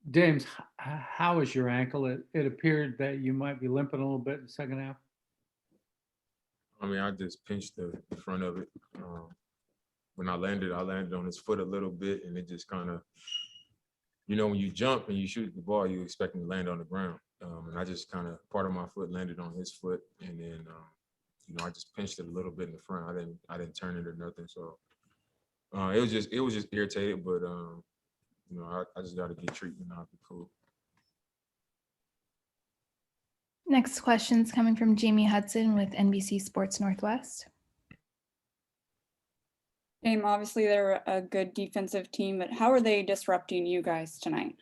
James, how is your ankle? It appeared that you might be limping a little bit in the second half. I mean, I just pinched the front of it. When I landed on his foot a little bit, and it just kind of, when you jump and you shoot the ball, you expect him to land on the ground. And I just kind of, part of my foot landed on his foot, and then, I just pinched it a little bit in the front. I didn't turn it or nothing. So it was just irritated, but I just got to get treatment. I'll be cool. Next question's coming from Jamie Hudson with NBC Sports Northwest. Obviously they're a good defensive team, but how are they disrupting you guys tonight?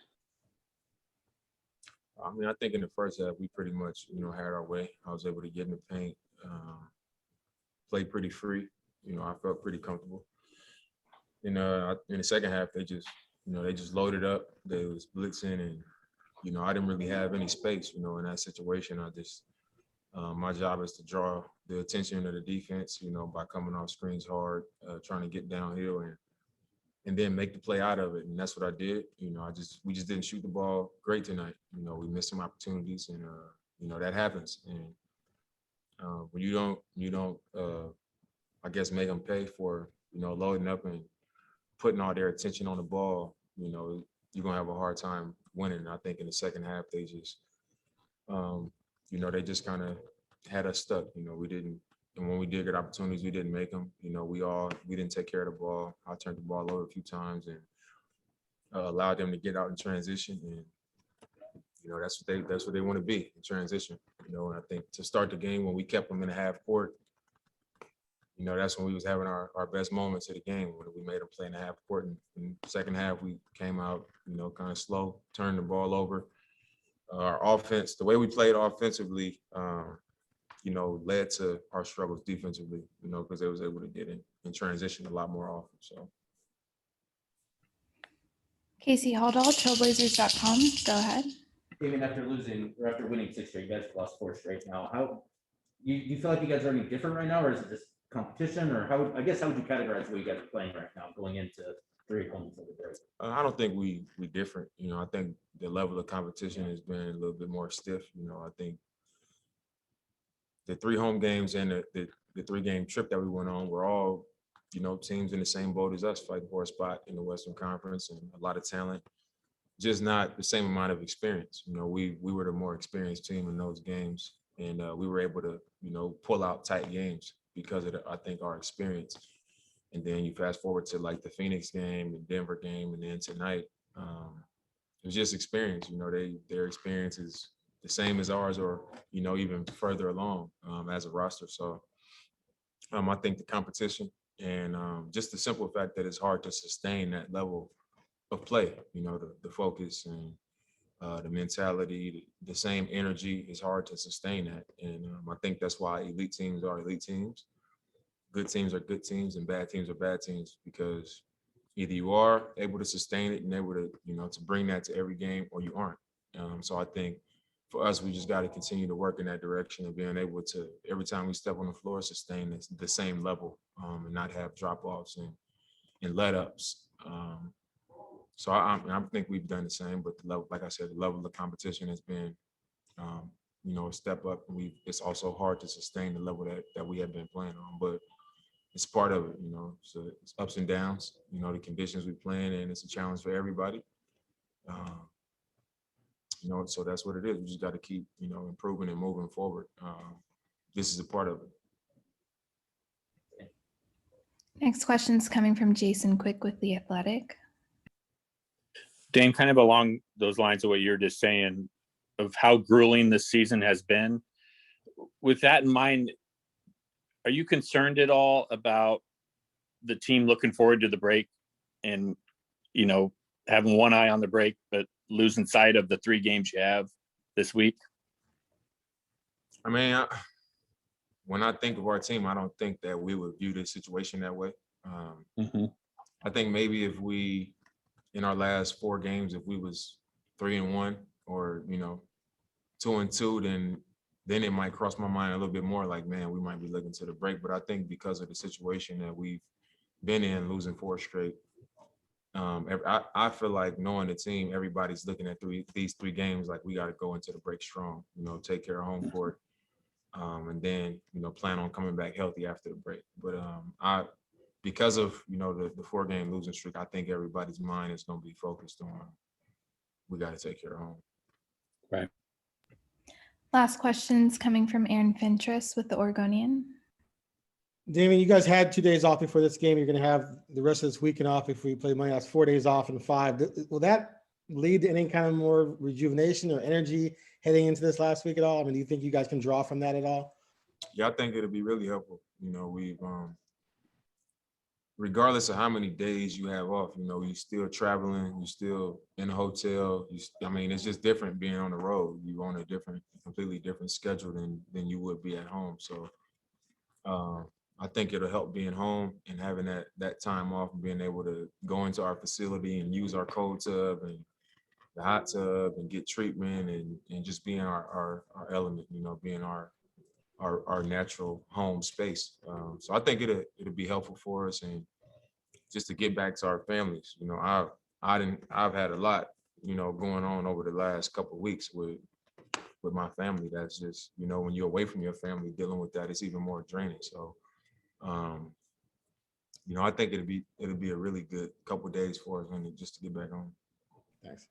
I mean, I think in the first half, we pretty much, had our way. I was able to get in the paint, play pretty free. I felt pretty comfortable. In the second half, they just loaded up. They was blitzing, and I didn't really have any space. In that situation, my job is to draw the attention of the defense. By coming off screens hard, trying to get downhill and then make the play out of it. And that's what I did. We just didn't shoot the ball great tonight. We missed some opportunities, and that happens. And when you don't, I guess, make them pay for loading up and putting all their attention on the ball, you're gonna have a hard time winning. I think in the second half they just, they just kind of had us stuck. We didn't. And when we did get opportunities, we didn't make them. We didn't take care of the ball. I turned the ball over a few times and allowed them to get out in transition. And that's what they want to be in transition. And I think to start the game, when we kept them in the half court, that's when we was having our best moments of the game, when we made them play in the half court. And in the second half, we came out, kind of slow, turned the ball over. Our offense, the way we played offensively, led to our struggles defensively, because they was able to get in transition a lot more often. So. Casey Haldall, Trailblazers.com. Go ahead. Damian, after winning 6 straight, you guys have lost 4 straight now. How you feel like you guys are any different right now, or is it just competition, or how would you categorize the way you guys are playing right now, going into 3 home until the break? I don't think we different. I think the level of competition has been a little bit more stiff. I think the 3 home games and the 3-game trip that we went on were all, teams in the same boat as us, fighting for a spot in the Western Conference, and a lot of talent, just not the same amount of experience. We were the more experienced team in those games, and we were able to, pull out tight games because of, I think, our experience. And then you fast forward to like the Phoenix game, the Denver game, and then tonight, it was just experience. Their experience is the same as ours, or even further along as a roster. So I think the competition and just the simple fact that it's hard to sustain that level of play, the focus and the mentality, the same energy, is hard to sustain that. And I think that's why elite teams are elite teams. Good teams are good teams, and bad teams are bad teams, because either you are able to sustain it and able to, to bring that to every game, or you aren't. So I think for us, we just got to continue to work in that direction of being able to, every time we step on the floor, sustain the same level, and not have drop-offs and let-ups. So I think we've done the same, but the level, like I said, the level of competition has been, a step up. And it's also hard to sustain the level that we have been playing on, but it's part of it, so it's ups and downs, the conditions we play in, and it's a challenge for everybody. So that's what it is. We just got to keep, improving and moving forward. This is a part of it. Next question's coming from Jason Quick with The Athletic. Dame, kind of along those lines of what you're just saying, of how grueling this season has been. With that in mind, are you concerned at all about the team looking forward to the break and, having one eye on the break, but losing sight of the 3 games you have this week? I mean, when I think of our team, I don't think that we would view this situation that way. I think maybe if we, in our last 4 games, if we was 3-1 or, 2-2, then it might cross my mind a little bit more like, man, we might be looking to the break. But I think because of the situation that we've been in, losing 4 straight, I feel like knowing the team, everybody's looking at these three games like we got to go into the break strong, take care of home court, and then, plan on coming back healthy after the break. But because of, the 4-game losing streak, I think everybody's mind is going to be focused on we got to take care of home. Right. Last questions coming from Aaron Fentress with the Oregonian. Damian, you guys had 2 days off before this game. You're going to have the rest of this weekend off if we play Monday. That's 4 days off and 5. Will that lead to any kind of more rejuvenation or energy heading into this last week at all? I mean, do you think you guys can draw from that at all? Yeah, I think it'll be really helpful. We've regardless of how many days you have off, you're still traveling, you're still in a hotel. It's just different being on the road. You're on a completely different schedule than you would be at home. So I think it'll help being home and having that time off and being able to go into our facility and use our cold tub and the hot tub and get treatment and just be in our element, being our natural home space. So I think it'll be helpful for us and just to get back to our families. I've had a lot, going on over the last couple of weeks with my family. That's just, when you're away from your family, dealing with that, it's even more draining. So, I think it'll be a really good couple of days for us just to get back on. Thanks.